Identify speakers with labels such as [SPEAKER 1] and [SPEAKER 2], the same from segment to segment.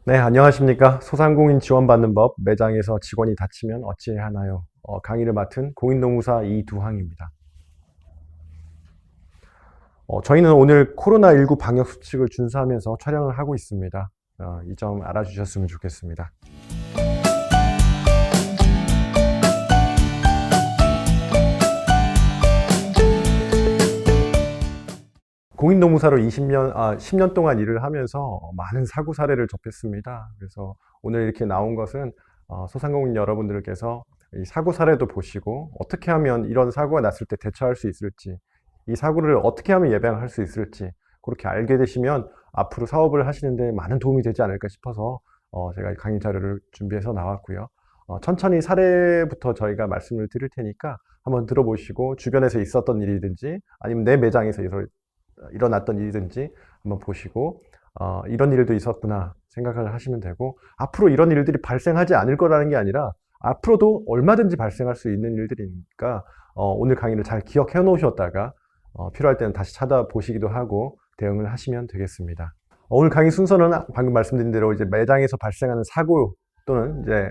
[SPEAKER 1] 네, 안녕하십니까. 소상공인 지원받는 법, 매장에서 직원이 다치면 어찌해야 하나요? 강의를 맡은 공인노무사 이두항입니다. 저희는 오늘 코로나19 방역 수칙을 준수하면서 촬영을 하고 있습니다. 이 점 알아주셨으면 좋겠습니다. 공인노무사로 10년 동안 일을 하면서 많은 사고 사례를 접했습니다. 그래서 오늘 이렇게 나온 것은 소상공인 여러분들께서 이 사고 사례도 보시고 어떻게 하면 이런 사고가 났을 때 대처할 수 있을지, 이 사고를 어떻게 하면 예방할 수 있을지 그렇게 알게 되시면 앞으로 사업을 하시는데 많은 도움이 되지 않을까 싶어서 제가 강의 자료를 준비해서 나왔고요. 천천히 사례부터 저희가 말씀을 드릴 테니까 한번 들어보시고 주변에서 있었던 일이든지 아니면 내 매장에서 일어났던 일이든지 한번 보시고 이런 일도 있었구나 생각을 하시면 되고, 앞으로 이런 일들이 발생하지 않을 거라는 게 아니라 앞으로도 얼마든지 발생할 수 있는 일들이니까 오늘 강의를 잘 기억해 놓으셨다가 필요할 때는 다시 찾아보시기도 하고 대응을 하시면 되겠습니다. 오늘 강의 순서는 방금 말씀드린 대로 이제 매장에서 발생하는 사고 또는 이제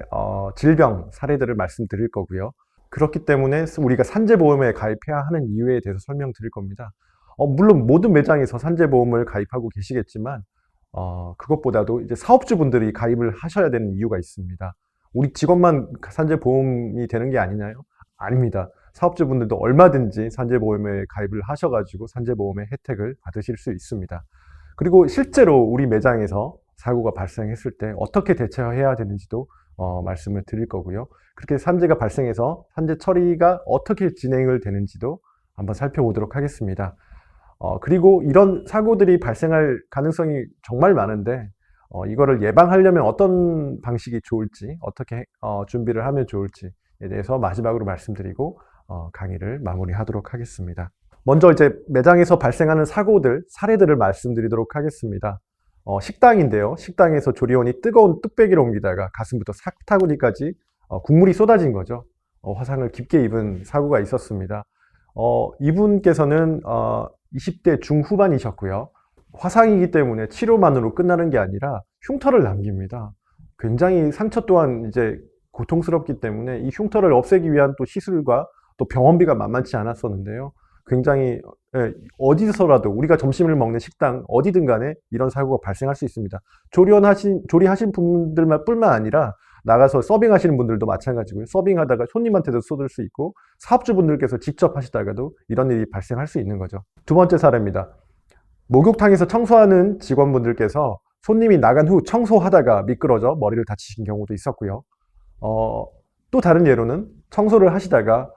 [SPEAKER 1] 질병 사례들을 말씀드릴 거고요. 그렇기 때문에 우리가 산재보험에 가입해야 하는 이유에 대해서 설명드릴 겁니다. 물론 모든 매장에서 산재보험을 가입하고 계시겠지만 그것보다도 이제 사업주분들이 가입을 하셔야 되는 이유가 있습니다. 우리 직원만 산재보험이 되는 게 아니냐요? 아닙니다. 사업주분들도 얼마든지 산재보험에 가입을 하셔가지고 산재보험의 혜택을 받으실 수 있습니다. 그리고 실제로 우리 매장에서 사고가 발생했을 때 어떻게 대처해야 되는지도 말씀을 드릴 거고요. 그렇게 산재가 발생해서 산재 처리가 어떻게 진행을 되는지도 한번 살펴보도록 하겠습니다. 그리고 이런 사고들이 발생할 가능성이 정말 많은데 이거를 예방하려면 어떤 방식이 좋을지, 어떻게 준비를 하면 좋을지에 대해서 마지막으로 말씀드리고 강의를 마무리하도록 하겠습니다. 먼저 이제 매장에서 발생하는 사례들을 말씀드리도록 하겠습니다. 식당인데요. 식당에서 조리원이 뜨거운 뚝배기를 옮기다가 가슴부터 사타구니까지 국물이 쏟아진 거죠. 화상을 깊게 입은 사고가 있었습니다. 이분께서는 20대 중후반이셨고요. 화상이기 때문에 치료만으로 끝나는 게 아니라 흉터를 남깁니다. 굉장히 상처 또한 이제 고통스럽기 때문에 이 흉터를 없애기 위한 또 시술과 또 병원비가 만만치 않았었는데요. 굉장히 어디서라도 우리가 점심을 먹는 식당 어디든 간에 이런 사고가 발생할 수 있습니다. 조리하신 분들만 뿐만 아니라 나가서 서빙하시는 분들도 마찬가지고요. 서빙하다가 손님한테도 쏟을 수 있고 사업주분들께서 직접 하시다가도 이런 일이 발생할 수 있는 거죠. 두 번째 사례입니다. 목욕탕에서 청소하는 직원분들께서 손님이 나간 후 청소하다가 미끄러져 머리를 다치신 경우도 있었고요. 또 다른 예로는 청소를 하시다가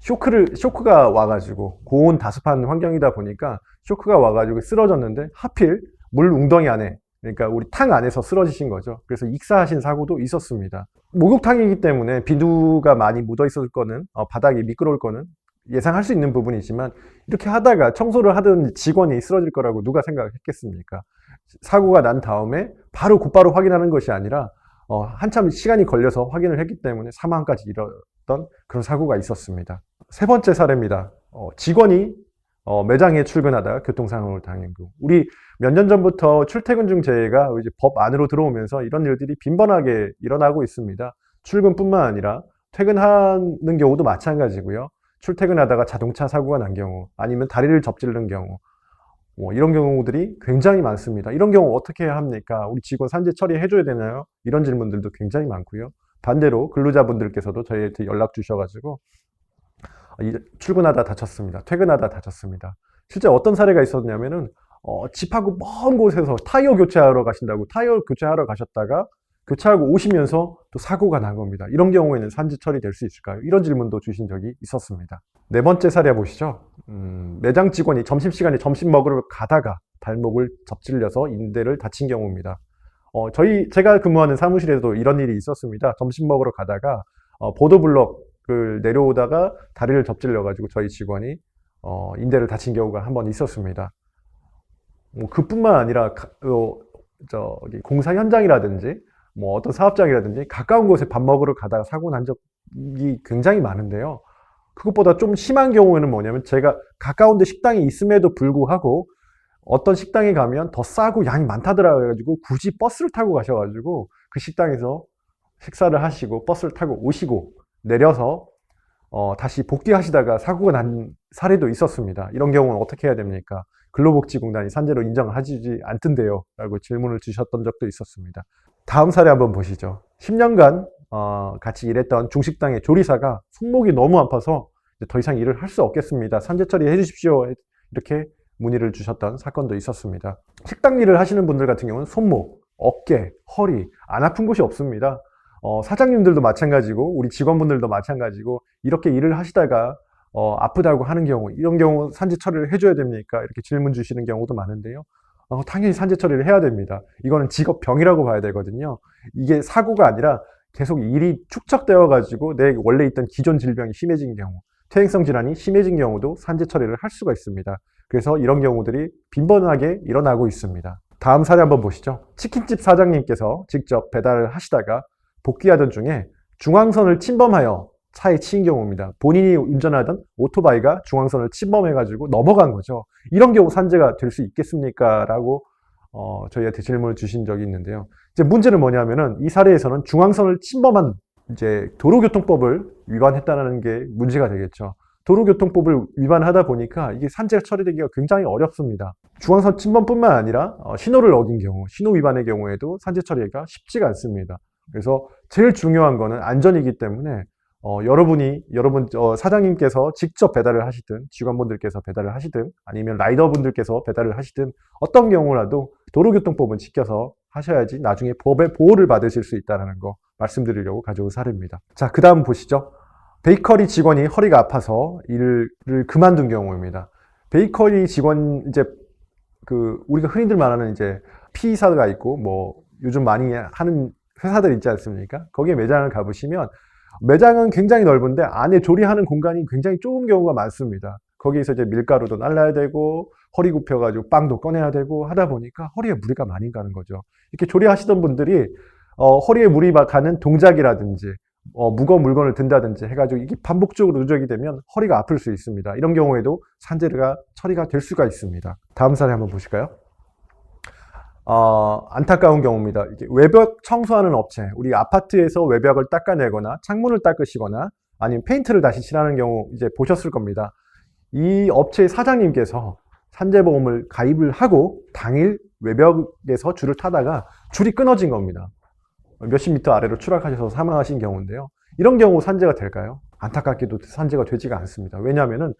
[SPEAKER 1] 쇼크가 와가지고 고온 다습한 환경이다 보니까 쇼크가 와가지고 쓰러졌는데 하필 물 웅덩이 안에, 그러니까 우리 탕 안에서 쓰러지신 거죠. 그래서 익사하신 사고도 있었습니다. 목욕탕이기 때문에 비누가 많이 묻어 있을 거는 바닥이 미끄러울 거는 예상할 수 있는 부분이지만 이렇게 하다가 청소를 하던 직원이 쓰러질 거라고 누가 생각했겠습니까? 사고가 난 다음에 곧바로 확인하는 것이 아니라 한참 시간이 걸려서 확인을 했기 때문에 사망까지 이뤘던 그런 사고가 있었습니다. 세 번째 사례입니다. 직원이 매장에 출근하다가 교통사고를 당한 경우. 우리 몇 년 전부터 출퇴근 중 제외가 이제 법 안으로 들어오면서 이런 일들이 빈번하게 일어나고 있습니다. 출근뿐만 아니라 퇴근하는 경우도 마찬가지고요. 출퇴근하다가 자동차 사고가 난 경우, 아니면 다리를 접질른 경우, 이런 경우들이 굉장히 많습니다. 이런 경우 어떻게 해야 합니까? 우리 직원 산재 처리해줘야 되나요? 이런 질문들도 굉장히 많고요. 반대로 근로자분들께서도 저희한테 연락 주셔가지고 출근하다 다쳤습니다. 퇴근하다 다쳤습니다. 실제 어떤 사례가 있었냐면은 집하고 먼 곳에서 타이어 교체하러 가신다고 타이어 교체하러 가셨다가 교체하고 오시면서 또 사고가 난 겁니다. 이런 경우에는 산재 처리될 수 있을까요? 이런 질문도 주신 적이 있었습니다. 네 번째 사례 보시죠. 매장 직원이 점심시간에 점심 먹으러 가다가 발목을 접질려서 인대를 다친 경우입니다. 제가 근무하는 사무실에도 이런 일이 있었습니다. 점심 먹으러 가다가 보도블럭을 내려오다가 다리를 접질려가지고 저희 직원이 인대를 다친 경우가 한 번 있었습니다. 그뿐만 아니라 공사 현장이라든지 어떤 사업장이라든지 가까운 곳에 밥 먹으러 가다가 사고 난 적이 굉장히 많은데요. 그것보다 좀 심한 경우에는 뭐냐면 제가 가까운 데 식당이 있음에도 불구하고 어떤 식당에 가면 더 싸고 양이 많다더라 해가지고 굳이 버스를 타고 가셔가지고 그 식당에서 식사를 하시고 버스를 타고 오시고 내려서 다시 복귀하시다가 사고가 난 사례도 있었습니다. 이런 경우는 어떻게 해야 됩니까? 근로복지공단이 산재로 인정하지 않던데요 라고 질문을 주셨던 적도 있었습니다. 다음 사례 한번 보시죠. 10년간 같이 일했던 중식당의 조리사가 손목이 너무 아파서 더 이상 일을 할 수 없겠습니다. 산재 처리해 주십시오. 이렇게 문의를 주셨던 사건도 있었습니다. 식당 일을 하시는 분들 같은 경우는 손목, 어깨, 허리 안 아픈 곳이 없습니다. 사장님들도 마찬가지고 우리 직원분들도 마찬가지고 이렇게 일을 하시다가 아프다고 하는 경우, 이런 경우 산재 처리를 해줘야 됩니까? 이렇게 질문 주시는 경우도 많은데요. 당연히 산재 처리를 해야 됩니다. 이거는 직업병이라고 봐야 되거든요. 이게 사고가 아니라 계속 일이 축적되어 가지고 내 원래 있던 기존 질병이 심해진 경우, 퇴행성 질환이 심해진 경우도 산재 처리를 할 수가 있습니다. 그래서 이런 경우들이 빈번하게 일어나고 있습니다. 다음 사례 한번 보시죠. 치킨집 사장님께서 직접 배달을 하시다가 복귀하던 중에 중앙선을 침범하여 차에 치인 경우입니다. 본인이 운전하던 오토바이가 중앙선을 침범해가지고 넘어간 거죠. 이런 경우 산재가 될 수 있겠습니까? 라고 저희한테 질문을 주신 적이 있는데요. 이제 문제는 뭐냐면은 이 사례에서는 중앙선을 침범한 이제 도로교통법을 위반했다는 게 문제가 되겠죠. 도로교통법을 위반하다 보니까 이게 산재가 처리되기가 굉장히 어렵습니다. 중앙선 침범뿐만 아니라 신호를 어긴 경우, 신호 위반의 경우에도 산재 처리가 쉽지가 않습니다. 그래서 제일 중요한 거는 안전이기 때문에 여러분 사장님께서 직접 배달을 하시든 직원분들께서 배달을 하시든 아니면 라이더분들께서 배달을 하시든 어떤 경우라도 도로교통법은 지켜서 하셔야지 나중에 법의 보호를 받으실 수 있다는 거 말씀드리려고 가져온 사례입니다. 자, 그 다음 보시죠. 베이커리 직원이 허리가 아파서 일을 그만둔 경우입니다. 베이커리 직원 이제 우리가 흔히들 말하는 이제 P사가 있고 뭐 요즘 많이 하는 회사들 있지 않습니까? 거기에 매장을 가보시면 매장은 굉장히 넓은데 안에 조리하는 공간이 굉장히 좁은 경우가 많습니다. 거기에서 이제 밀가루도 날라야 되고 허리 굽혀가지고 빵도 꺼내야 되고 하다 보니까 허리에 무리가 많이 가는 거죠. 이렇게 조리하시던 분들이 허리에 무리 가는 동작이라든지 무거운 물건을 든다든지 해가지고 이게 반복적으로 누적이 되면 허리가 아플 수 있습니다. 이런 경우에도 산재가 처리가 될 수가 있습니다. 다음 사례 한번 보실까요? 안타까운 경우입니다. 이게 외벽 청소하는 업체, 우리 아파트에서 외벽을 닦아내거나 창문을 닦으시거나 아니면 페인트를 다시 칠하는 경우 이제 보셨을 겁니다. 이 업체의 사장님께서 산재보험을 가입을 하고 당일 외벽에서 줄을 타다가 줄이 끊어진 겁니다. 몇십 미터 아래로 추락하셔서 사망하신 경우인데요. 이런 경우 산재가 될까요? 안타깝게도 산재가 되지가 않습니다. 왜냐하면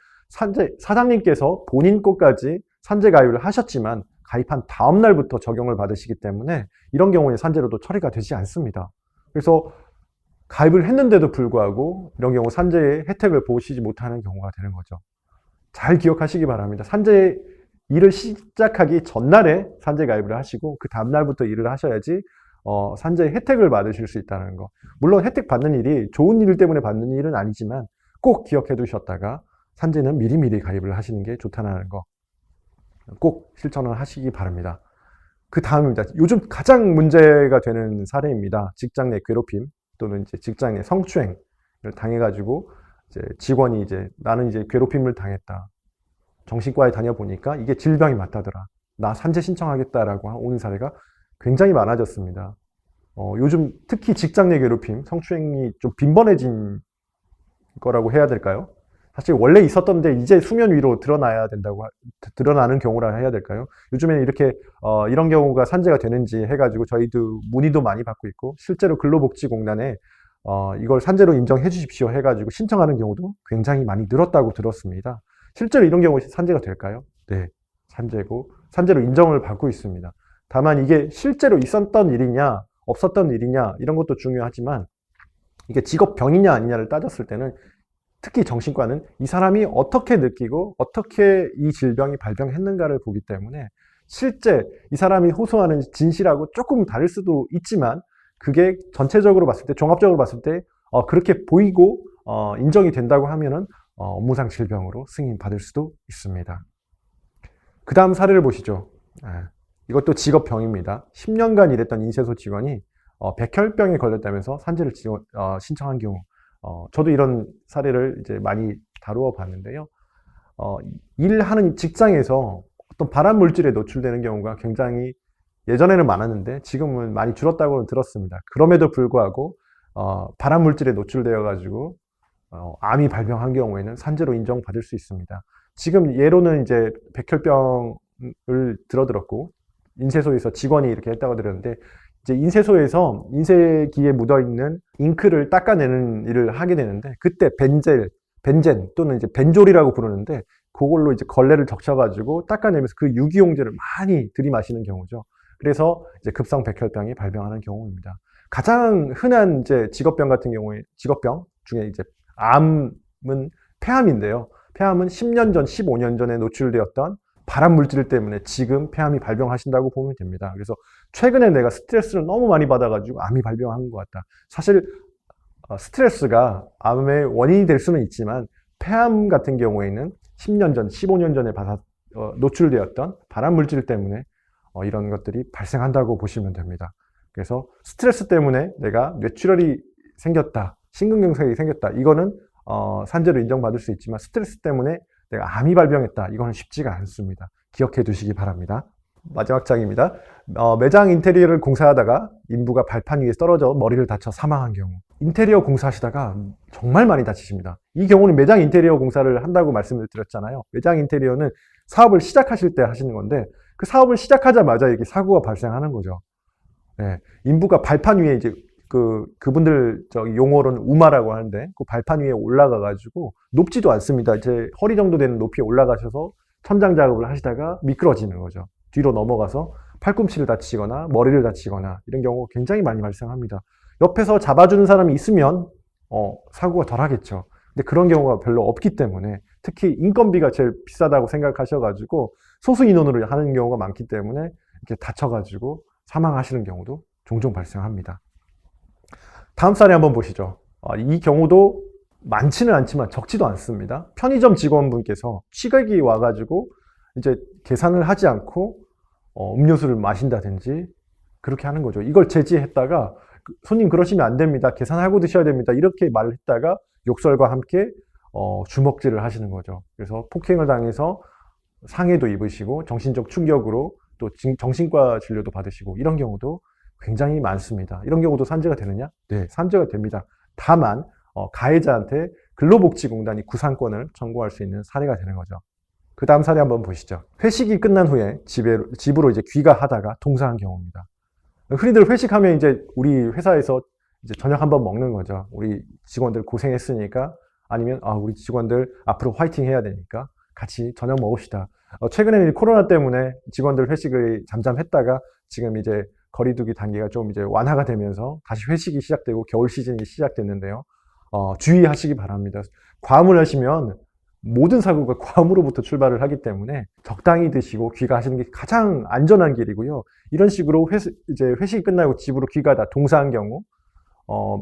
[SPEAKER 1] 사장님께서 본인 것까지 산재 가입을 하셨지만 가입한 다음 날부터 적용을 받으시기 때문에 이런 경우에 산재로도 처리가 되지 않습니다. 그래서 가입을 했는데도 불구하고 이런 경우 산재의 혜택을 보시지 못하는 경우가 되는 거죠. 잘 기억하시기 바랍니다. 산재 일을 시작하기 전날에 산재 가입을 하시고 그 다음 날부터 일을 하셔야지 산재의 혜택을 받으실 수 있다는 거. 물론 혜택 받는 일이 좋은 일 때문에 받는 일은 아니지만 꼭 기억해 두셨다가 산재는 미리미리 가입을 하시는 게 좋다는 거. 꼭 실천을 하시기 바랍니다. 그 다음입니다. 요즘 가장 문제가 되는 사례입니다. 직장 내 괴롭힘 또는 이제 직장 내 성추행을 당해가지고 이제 직원이 나는 괴롭힘을 당했다. 정신과에 다녀보니까 이게 질병이 맞다더라. 나 산재 신청하겠다라고 오는 사례가 굉장히 많아졌습니다. 요즘 특히 직장 내 괴롭힘, 성추행이 좀 빈번해진 거라고 해야 될까요? 사실 원래 있었던데 이제 수면 위로 드러나는 경우라 해야 될까요? 요즘에는 이렇게 이런 경우가 산재가 되는지 해가지고 저희도 문의도 많이 받고 있고 실제로 근로복지공단에 이걸 산재로 인정해 주십시오 해가지고 신청하는 경우도 굉장히 많이 늘었다고 들었습니다. 실제로 이런 경우 산재가 될까요? 네, 산재로 인정을 받고 있습니다. 다만 이게 실제로 있었던 일이냐 없었던 일이냐 이런 것도 중요하지만 이게 직업병이냐 아니냐를 따졌을 때는 특히 정신과는 이 사람이 어떻게 느끼고 어떻게 이 질병이 발병했는가를 보기 때문에 실제 이 사람이 호소하는 진실하고 조금 다를 수도 있지만 그게 전체적으로 봤을 때 종합적으로 봤을 때 그렇게 보이고 인정이 된다고 하면은 업무상 질병으로 승인받을 수도 있습니다. 그 다음 사례를 보시죠. 이것도 직업병입니다. 10년간 일했던 인쇄소 직원이 백혈병에 걸렸다면서 산재를 신청한 경우 저도 이런 사례를 이제 많이 다루어 봤는데요. 일하는 직장에서 어떤 발암 물질에 노출되는 경우가 굉장히 예전에는 많았는데 지금은 많이 줄었다고는 들었습니다. 그럼에도 불구하고 발암 물질에 노출되어 가지고 암이 발병한 경우에는 산재로 인정받을 수 있습니다. 지금 예로는 이제 백혈병을 들었고 인쇄소에서 직원이 이렇게 했다고 들었는데, 이제 인쇄소에서 인쇄기에 묻어있는 잉크를 닦아내는 일을 하게 되는데, 그때 벤젠 또는 이제 벤졸이라고 부르는데, 그걸로 이제 걸레를 적셔가지고 닦아내면서 그 유기용제를 많이 들이마시는 경우죠. 그래서 이제 급성 백혈병이 발병하는 경우입니다. 가장 흔한 이제 직업병 같은 경우에, 직업병 중에 이제 암은 폐암인데요. 폐암은 10년 전, 15년 전에 노출되었던 발암 물질 때문에 지금 폐암이 발병하신다고 보면 됩니다. 그래서 최근에 내가 스트레스를 너무 많이 받아가지고 암이 발병한 것 같다. 사실 스트레스가 암의 원인이 될 수는 있지만 폐암 같은 경우에는 10년 전, 15년 전에 노출되었던 발암 물질 때문에 이런 것들이 발생한다고 보시면 됩니다. 그래서 스트레스 때문에 내가 뇌출혈이 생겼다, 심근경색이 생겼다, 이거는 산재로 인정받을 수 있지만 스트레스 때문에 내가 암이 발병했다, 이거는 쉽지가 않습니다. 기억해 두시기 바랍니다. 마지막 장입니다. 매장 인테리어를 공사하다가 인부가 발판 위에 떨어져 머리를 다쳐 사망한 경우. 인테리어 공사하시다가 정말 많이 다치십니다. 이 경우는 매장 인테리어 공사를 한다고 말씀을 드렸잖아요. 매장 인테리어는 사업을 시작하실 때 하시는 건데, 그 사업을 시작하자마자 이렇게 사고가 발생하는 거죠. 네, 인부가 발판 위에 이제 그분들 용어로는 우마라고 하는데, 그 발판 위에 올라가가지고 높지도 않습니다. 이제 허리 정도 되는 높이에 올라가셔서 천장 작업을 하시다가 미끄러지는 거죠. 뒤로 넘어가서 팔꿈치를 다치거나 머리를 다치거나 이런 경우가 굉장히 많이 발생합니다. 옆에서 잡아주는 사람이 있으면 사고가 덜 하겠죠. 근데 그런 경우가 별로 없기 때문에, 특히 인건비가 제일 비싸다고 생각하셔가지고 소수 인원으로 하는 경우가 많기 때문에 이렇게 다쳐가지고 사망하시는 경우도 종종 발생합니다. 다음 사례 한번 보시죠. 이 경우도 많지는 않지만 적지도 않습니다. 편의점 직원분께서 취객이 와가지고 이제 계산을 하지 않고 음료수를 마신다든지 그렇게 하는 거죠. 이걸 제지했다가 손님 그러시면 안 됩니다, 계산하고 드셔야 됩니다, 이렇게 말을 했다가 욕설과 함께 주먹질을 하시는 거죠. 그래서 폭행을 당해서 상해도 입으시고 정신적 충격으로 또 정신과 진료도 받으시고 이런 경우도 굉장히 많습니다. 이런 경우도 산재가 되느냐? 네, 산재가 됩니다. 다만 가해자한테 근로복지공단이 구상권을 청구할 수 있는 사례가 되는 거죠. 그 다음 사례 한번 보시죠. 회식이 끝난 후에 집으로 이제 귀가하다가 동사한 경우입니다. 흔히들 회식하면 이제 우리 회사에서 이제 저녁 한번 먹는 거죠. 우리 직원들 고생했으니까, 아니면 우리 직원들 앞으로 화이팅 해야 되니까 같이 저녁 먹읍시다. 최근에는 코로나 때문에 직원들 회식을 잠잠했다가 지금 이제 거리두기 단계가 좀 이제 완화가 되면서 다시 회식이 시작되고 겨울 시즌이 시작됐는데요. 주의하시기 바랍니다. 과음을 하시면 모든 사고가 과음으로부터 출발을 하기 때문에 적당히 드시고 귀가하시는 게 가장 안전한 길이고요. 이런 식으로 이제 회식이 끝나고 집으로 귀가하다 동사한 경우,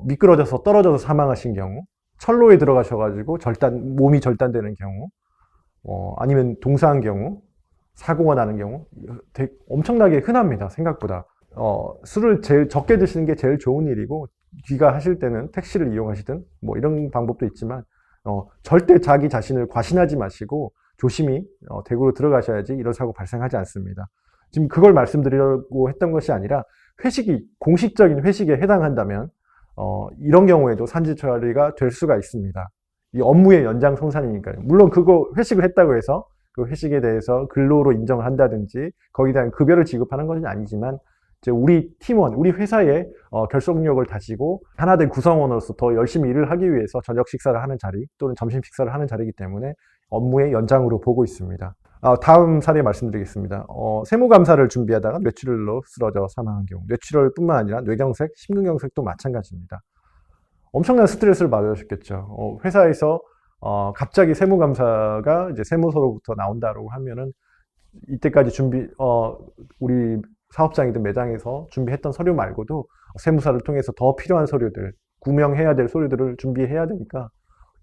[SPEAKER 1] 미끄러져서 떨어져서 사망하신 경우, 철로에 들어가셔가지고 몸이 절단되는 경우, 아니면 동사한 경우, 사고가 나는 경우 되게 엄청나게 흔합니다. 생각보다. 술을 제일 적게 드시는 게 제일 좋은 일이고, 귀가하실 때는 택시를 이용하시든 뭐 이런 방법도 있지만 절대 자기 자신을 과신하지 마시고 조심히 대구로 들어가셔야지 이런 사고 발생하지 않습니다. 지금 그걸 말씀드리려고 했던 것이 아니라, 회식이 공식적인 회식에 해당한다면 이런 경우에도 산재 처리가 될 수가 있습니다. 이 업무의 연장선상이니까요. 물론 그거 회식을 했다고 해서 그 회식에 대해서 근로로 인정을 한다든지 거기에 대한 급여를 지급하는 것은 아니지만, 이제 우리 팀원, 우리 회사의 결속력을 다지고 하나된 구성원으로서 더 열심히 일을 하기 위해서 저녁 식사를 하는 자리 또는 점심 식사를 하는 자리이기 때문에 업무의 연장으로 보고 있습니다. 다음 사례 말씀드리겠습니다. 세무감사를 준비하다가 뇌출혈로 쓰러져 사망한 경우. 뇌출혈뿐만 아니라 뇌경색, 심근경색도 마찬가지입니다. 엄청난 스트레스를 받으셨겠죠. 회사에서 갑자기 세무감사가 이제 세무서로부터 나온다고 하면은 이때까지 우리 사업장이든 매장에서 준비했던 서류 말고도 세무사를 통해서 더 필요한 서류들, 구명해야 될 서류들을 준비해야 되니까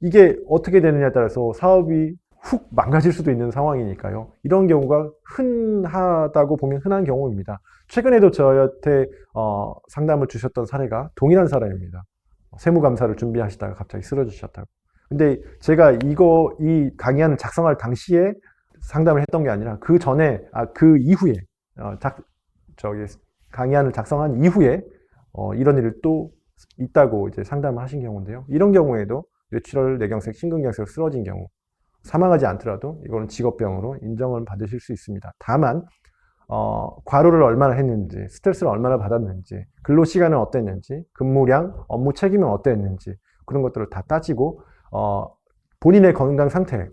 [SPEAKER 1] 이게 어떻게 되느냐에 따라서 사업이 훅 망가질 수도 있는 상황이니까요. 이런 경우가 흔하다고 보면 흔한 경우입니다. 최근에도 저한테 상담을 주셨던 사례가 동일한 사례입니다. 세무감사를 준비하시다가 갑자기 쓰러지셨다고. 근데 제가 이 강의안을 작성할 당시에 상담을 했던 게 아니라 그 전에, 그 이후에, 강의안을 작성한 이후에, 이런 일이 또 있다고 이제 상담을 하신 경우인데요. 이런 경우에도 뇌출혈, 뇌경색, 심근경색으로 쓰러진 경우, 사망하지 않더라도 이거는 직업병으로 인정을 받으실 수 있습니다. 다만, 과로를 얼마나 했는지, 스트레스를 얼마나 받았는지, 근로 시간은 어땠는지, 근무량, 업무 책임은 어땠는지, 그런 것들을 다 따지고, 본인의 건강 상태,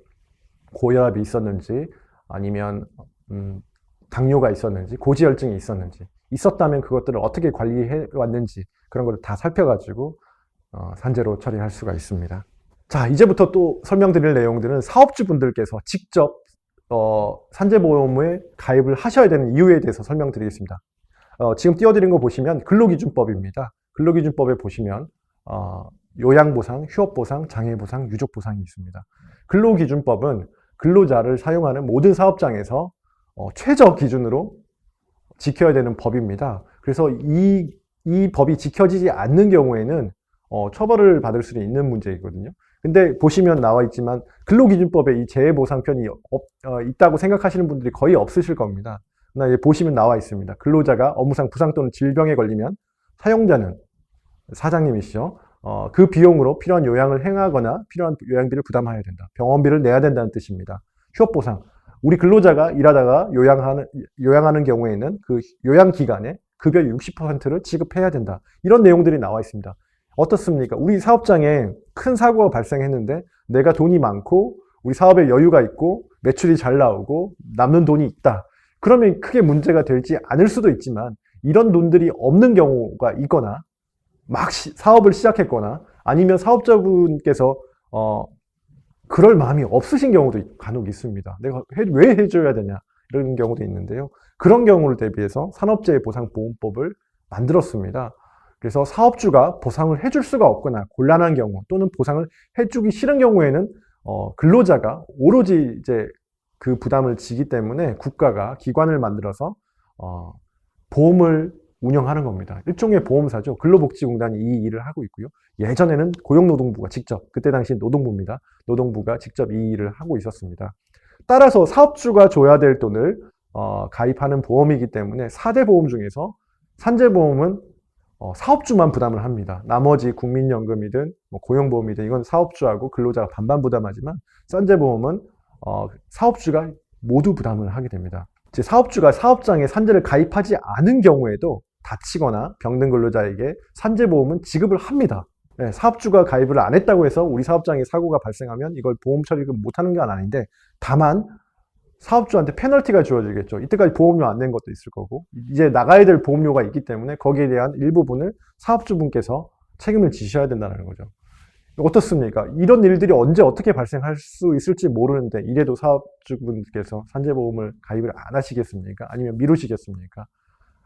[SPEAKER 1] 고혈압이 있었는지, 아니면, 당뇨가 있었는지, 고지혈증이 있었는지, 있었다면 그것들을 어떻게 관리해 왔는지, 그런 것을 다 살펴가지고, 산재로 처리할 수가 있습니다. 자, 이제부터 또 설명드릴 내용들은 사업주분들께서 직접 산재보험에 가입을 하셔야 되는 이유에 대해서 설명드리겠습니다. 지금 띄워드린 거 보시면 근로기준법입니다. 근로기준법에 보시면 요양보상, 휴업보상, 장애보상, 유족보상이 있습니다. 근로기준법은 근로자를 사용하는 모든 사업장에서 최저 기준으로 지켜야 되는 법입니다. 그래서 이 법이 지켜지지 않는 경우에는 처벌을 받을 수 있는 문제이거든요. 근데 보시면 나와 있지만 근로기준법에 이 재해보상편이 있다고 생각하시는 분들이 거의 없으실 겁니다. 그러나 보시면 나와 있습니다. 근로자가 업무상 부상 또는 질병에 걸리면 사용자는 사장님이시죠. 그 비용으로 필요한 요양을 행하거나 필요한 요양비를 부담해야 된다. 병원비를 내야 된다는 뜻입니다. 휴업보상. 우리 근로자가 일하다가 요양하는 경우에는 그 요양기간에 급여 60%를 지급해야 된다. 이런 내용들이 나와 있습니다. 어떻습니까? 우리 사업장에 큰 사고가 발생했는데 내가 돈이 많고 우리 사업에 여유가 있고 매출이 잘 나오고 남는 돈이 있다. 그러면 크게 문제가 되지 않을 수도 있지만 이런 돈들이 없는 경우가 있거나 막 사업을 시작했거나 아니면 사업자분께서 그럴 마음이 없으신 경우도 간혹 있습니다. 내가 왜 해줘야 되냐 이런 경우도 있는데요. 그런 경우를 대비해서 산업재해보상보험법을 만들었습니다. 그래서 사업주가 보상을 해줄 수가 없거나 곤란한 경우 또는 보상을 해주기 싫은 경우에는 근로자가 오로지 이제 그 부담을 지기 때문에 국가가 기관을 만들어서 보험을 운영하는 겁니다. 일종의 보험사죠. 근로복지공단이 이 일을 하고 있고요. 예전에는 고용노동부가 직접, 그때 당시 노동부입니다. 노동부가 직접 이 일을 하고 있었습니다. 따라서 사업주가 줘야 될 돈을 가입하는 보험이기 때문에 4대 보험 중에서 산재보험은 사업주만 부담을 합니다. 나머지 국민연금이든 고용보험이든 이건 사업주하고 근로자가 반반 부담하지만 산재보험은 사업주가 모두 부담을 하게 됩니다. 사업주가 사업장에 산재를 가입하지 않은 경우에도 다치거나 병든 근로자에게 산재보험은 지급을 합니다. 네, 사업주가 가입을 안 했다고 해서 우리 사업장에 사고가 발생하면 이걸 보험 처리를 못하는 건 아닌데 다만 사업주한테 페널티가 주어지겠죠. 이때까지 보험료 안 낸 것도 있을 거고 이제 나가야 될 보험료가 있기 때문에 거기에 대한 일부분을 사업주분께서 책임을 지셔야 된다는 거죠. 어떻습니까? 이런 일들이 언제 어떻게 발생할 수 있을지 모르는데 이래도 사업주분께서 산재보험을 가입을 안 하시겠습니까? 아니면 미루시겠습니까?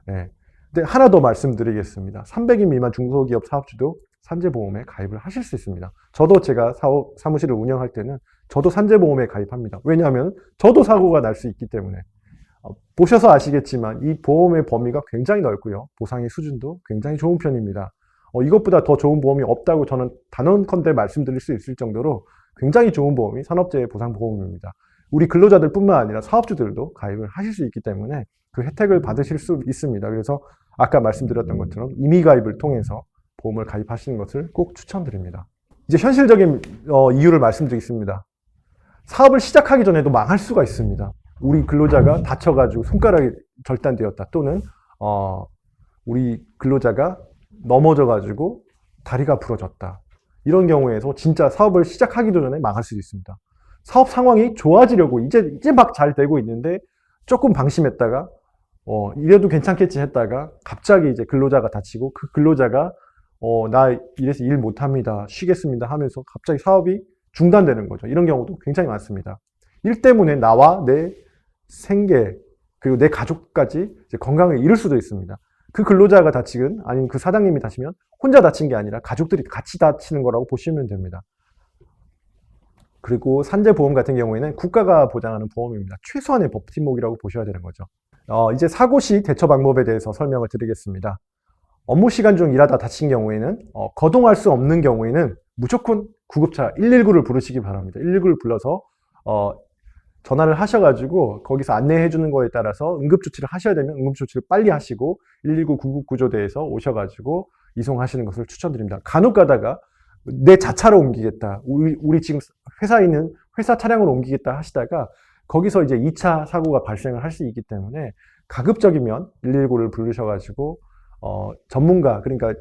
[SPEAKER 1] 네. 근데 하나 더 말씀드리겠습니다. 300인 미만 중소기업 사업주도 산재보험에 가입을 하실 수 있습니다. 저도 제가 사무실을 운영할 때는 저도 산재보험에 가입합니다. 왜냐하면 저도 사고가 날 수 있기 때문에. 보셔서 아시겠지만 이 보험의 범위가 굉장히 넓고요. 보상의 수준도 굉장히 좋은 편입니다. 이것보다 더 좋은 보험이 없다고 저는 단언컨대 말씀드릴 수 있을 정도로 굉장히 좋은 보험이 산업재해보상보험입니다. 우리 근로자들 뿐만 아니라 사업주들도 가입을 하실 수 있기 때문에 그 혜택을 받으실 수 있습니다. 그래서 아까 말씀드렸던 것처럼 임의가입을 통해서 보험을 가입하시는 것을 꼭 추천드립니다. 이제 현실적인 이유를 말씀드리겠습니다. 사업을 시작하기 전에도 망할 수가 있습니다. 우리 근로자가 다쳐가지고 손가락이 절단되었다 또는 우리 근로자가 넘어져가지고 다리가 부러졌다. 이런 경우에서 진짜 사업을 시작하기도 전에 망할 수도 있습니다. 사업 상황이 좋아지려고 이제 막 잘 되고 있는데 조금 방심했다가 이래도 괜찮겠지 했다가 갑자기 이제 근로자가 다치고 그 근로자가 나 이래서 일 못합니다. 쉬겠습니다 하면서 갑자기 사업이 중단되는 거죠. 이런 경우도 굉장히 많습니다. 일 때문에 나와 내 생계 그리고 내 가족까지 이제 건강을 잃을 수도 있습니다. 그 근로자가 다치건 아니면 그 사장님이 다치면 혼자 다친 게 아니라 가족들이 같이 다치는 거라고 보시면 됩니다. 그리고 산재보험 같은 경우에는 국가가 보장하는 보험입니다. 최소한의 버팀목이라고 보셔야 되는 거죠. 이제 사고 시 대처 방법에 대해서 설명을 드리겠습니다. 업무 시간 중 일하다 다친 경우에는 거동할 수 없는 경우에는 무조건 구급차 119를 부르시기 바랍니다. 119를 불러서 전화를 하셔가지고 거기서 안내해 주는 거에 따라서 응급조치를 하셔야 되면 응급조치를 빨리 하시고 119 구급구조대에서 오셔가지고 이송하시는 것을 추천드립니다. 간혹 가다가 내 자차로 옮기겠다. 우리 지금 회사에 있는 회사 차량으로 옮기겠다 하시다가 거기서 이제 2차 사고가 발생을 할 수 있기 때문에 가급적이면 119를 부르셔가지고 전문가 그러니까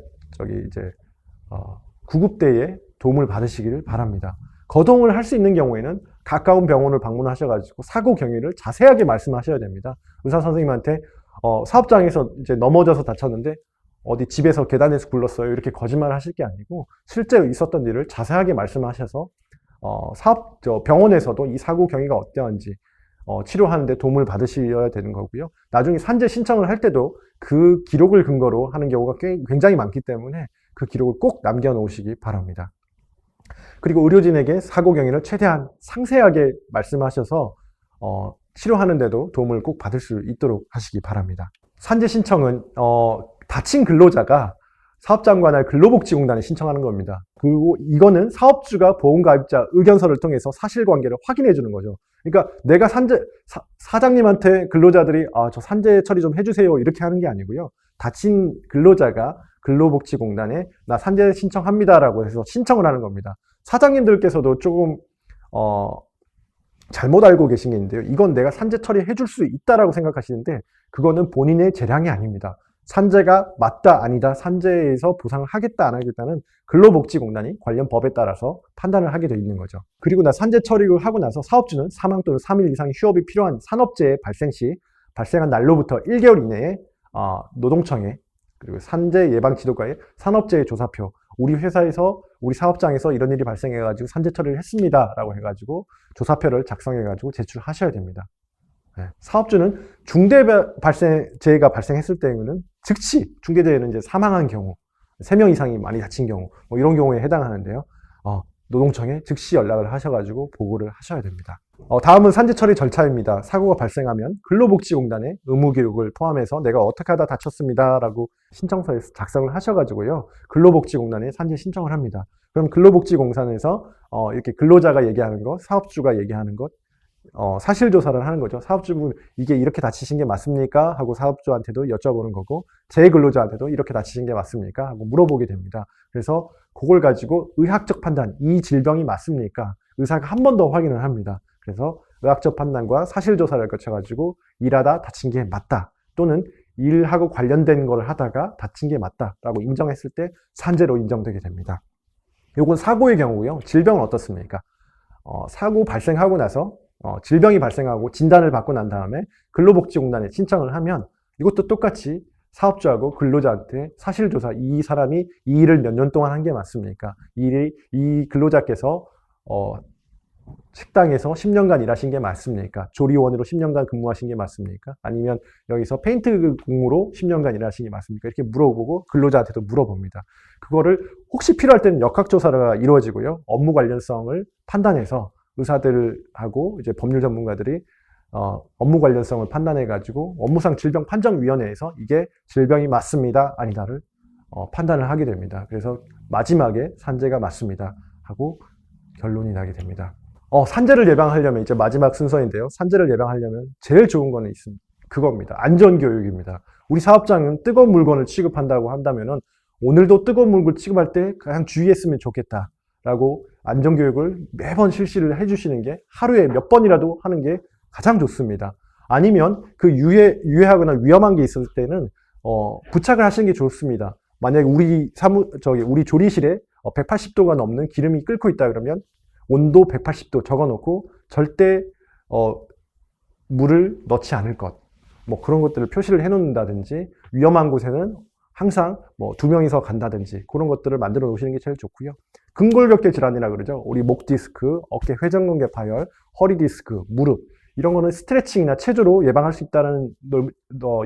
[SPEAKER 1] 구급대의 도움을 받으시기를 바랍니다. 거동을 할 수 있는 경우에는 가까운 병원을 방문하셔가지고 사고 경위를 자세하게 말씀하셔야 됩니다. 의사 선생님한테 사업장에서 이제 넘어져서 다쳤는데 어디 집에서 계단에서 굴렀어요 이렇게 거짓말 하실 게 아니고 실제 있었던 일을 자세하게 말씀하셔서 병원에서도 이 사고 경위가 어떠한지 치료하는데 도움을 받으셔야 되는 거고요. 나중에 산재 신청을 할 때도 그 기록을 근거로 하는 경우가 굉장히 많기 때문에 그 기록을 꼭 남겨놓으시기 바랍니다. 그리고 의료진에게 사고 경위를 최대한 상세하게 말씀하셔서 치료하는데도 도움을 꼭 받을 수 있도록 하시기 바랍니다. 산재 신청은 다친 근로자가 사업장관할 근로복지공단에 신청하는 겁니다. 그리고 이거는 사업주가 보험가입자 의견서를 통해서 사실관계를 확인해 주는 거죠. 그러니까 내가 사장님한테 근로자들이 저 산재 처리 좀 해주세요 이렇게 하는 게 아니고요. 다친 근로자가 근로복지공단에 나 산재 신청합니다라고 해서 신청을 하는 겁니다. 사장님들께서도 조금 잘못 알고 계신 게 있는데요. 이건 내가 산재 처리해 줄 수 있다라고 생각하시는데 그거는 본인의 재량이 아닙니다. 산재가 맞다 아니다 산재에서 보상을 하겠다 안 하겠다는 근로복지공단이 관련 법에 따라서 판단을 하게 되어 있는 거죠. 그리고 산재 처리를 하고 나서 사업주는 사망 또는 3일 이상의 휴업이 필요한 산업재해 발생 시 발생한 날로부터 1개월 이내에 노동청에 그리고 산재 예방 지도과에 산업재해 조사표 우리 회사에서 우리 사업장에서 이런 일이 발생해가지고 산재 처리를 했습니다라고 해가지고 조사표를 작성해가지고 제출하셔야 됩니다. 네. 사업주는 재해가 발생했을 때에는 즉시 중대재해는 이제 사망한 경우 3명 이상이 많이 다친 경우 뭐 이런 경우에 해당하는데요. 노동청에 즉시 연락을 하셔가지고 보고를 하셔야 됩니다. 다음은 산재 처리 절차입니다. 사고가 발생하면 근로복지공단에 의무기록을 포함해서 내가 어떻게 하다 다쳤습니다 라고 신청서에 작성을 하셔가지고요. 근로복지공단에 산재 신청을 합니다. 그럼 근로복지공단에서 이렇게 근로자가 얘기하는 것, 사업주가 얘기하는 것, 사실조사를 하는 거죠. 사업주분 이게 이렇게 다치신 게 맞습니까? 하고 사업주한테도 여쭤보는 거고 제 근로자한테도 이렇게 다치신 게 맞습니까? 하고 물어보게 됩니다. 그래서 그걸 가지고 의학적 판단, 이 질병이 맞습니까? 의사가 한 번 더 확인을 합니다. 그래서 의학적 판단과 사실조사를 거쳐가지고 일하다 다친 게 맞다 또는 일하고 관련된 걸 하다가 다친 게 맞다라고 인정했을 때 산재로 인정되게 됩니다. 요건 사고의 경우고요. 질병은 어떻습니까? 사고 발생하고 나서 질병이 발생하고 진단을 받고 난 다음에 근로복지공단에 신청을 하면 이것도 똑같이 사업주하고 근로자한테 사실조사 이 사람이 이 일을 몇 년 동안 한 게 맞습니까? 이 근로자께서 식당에서 10년간 일하신 게 맞습니까? 조리원으로 10년간 근무하신 게 맞습니까? 아니면 여기서 페인트 공으로 10년간 일하신 게 맞습니까? 이렇게 물어보고 근로자한테도 물어봅니다. 그거를 혹시 필요할 때는 역학조사가 이루어지고요. 업무 관련성을 판단해서 의사들하고 이제 법률 전문가들이 업무 관련성을 판단해가지고 업무상 질병 판정위원회에서 이게 질병이 맞습니다, 아니다를 판단을 하게 됩니다. 그래서 마지막에 산재가 맞습니다 하고 결론이 나게 됩니다. 산재를 예방하려면 이제 마지막 순서인데요. 산재를 예방하려면 제일 좋은 거는 있습니다. 그겁니다. 안전교육입니다. 우리 사업장은 뜨거운 물건을 취급한다고 한다면은 오늘도 뜨거운 물건을 취급할 때 그냥 주의했으면 좋겠다 라고 안전교육을 매번 실시를 해주시는 게 하루에 몇 번이라도 하는 게 가장 좋습니다. 아니면 그 유해하거나 위험한 게 있을 때는 부착을 하시는 게 좋습니다. 만약에 우리 조리실에 180도가 넘는 기름이 끓고 있다 그러면 온도 180도 적어놓고 절대 물을 넣지 않을 것, 뭐 그런 것들을 표시를 해놓는다든지 위험한 곳에는 항상 뭐 2명이서 간다든지 그런 것들을 만들어 놓으시는 게 제일 좋고요. 근골격계 질환이라 그러죠. 우리 목 디스크, 어깨 회전근개 파열, 허리 디스크, 무릎 이런 거는 스트레칭이나 체조로 예방할 수 있다는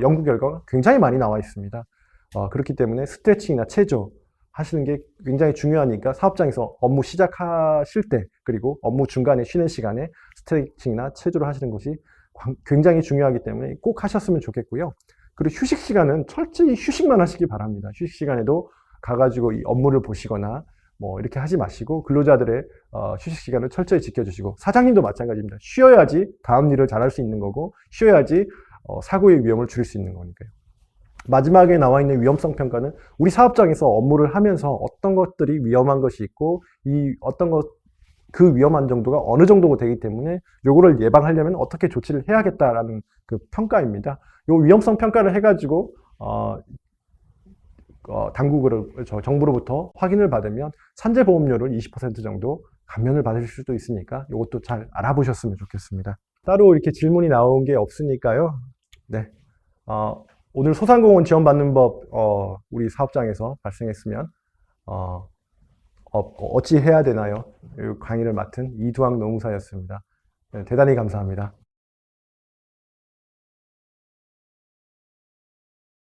[SPEAKER 1] 연구 결과가 굉장히 많이 나와 있습니다. 그렇기 때문에 스트레칭이나 체조 하시는 게 굉장히 중요하니까 사업장에서 업무 시작하실 때 그리고 업무 중간에 쉬는 시간에 스트레칭이나 체조를 하시는 것이 굉장히 중요하기 때문에 꼭 하셨으면 좋겠고요. 그리고 휴식 시간은 철저히 휴식만 하시기 바랍니다. 휴식 시간에도 가가지고 이 업무를 보시거나 뭐 이렇게 하지 마시고 근로자들의 휴식 시간을 철저히 지켜주시고 사장님도 마찬가지입니다. 쉬어야지 다음 일을 잘할 수 있는 거고 쉬어야지 사고의 위험을 줄일 수 있는 거니까요. 마지막에 나와 있는 위험성 평가는 우리 사업장에서 업무를 하면서 어떤 것들이 위험한 것이 있고 이 어떤 것 그 위험한 정도가 어느 정도가 되기 때문에 요거를 예방하려면 어떻게 조치를 해야겠다라는 그 평가입니다. 요 위험성 평가를 해가지고 정부로부터 확인을 받으면 산재보험료를 20% 정도 감면을 받을 수도 있으니까 이것도 잘 알아보셨으면 좋겠습니다. 따로 이렇게 질문이 나온 게 없으니까요. 네. 오늘 소상공인 지원받는 법 우리 사업장에서 발생했으면 어찌 해야 되나요? 강의를 맡은 이두학 노무사였습니다. 네, 대단히 감사합니다.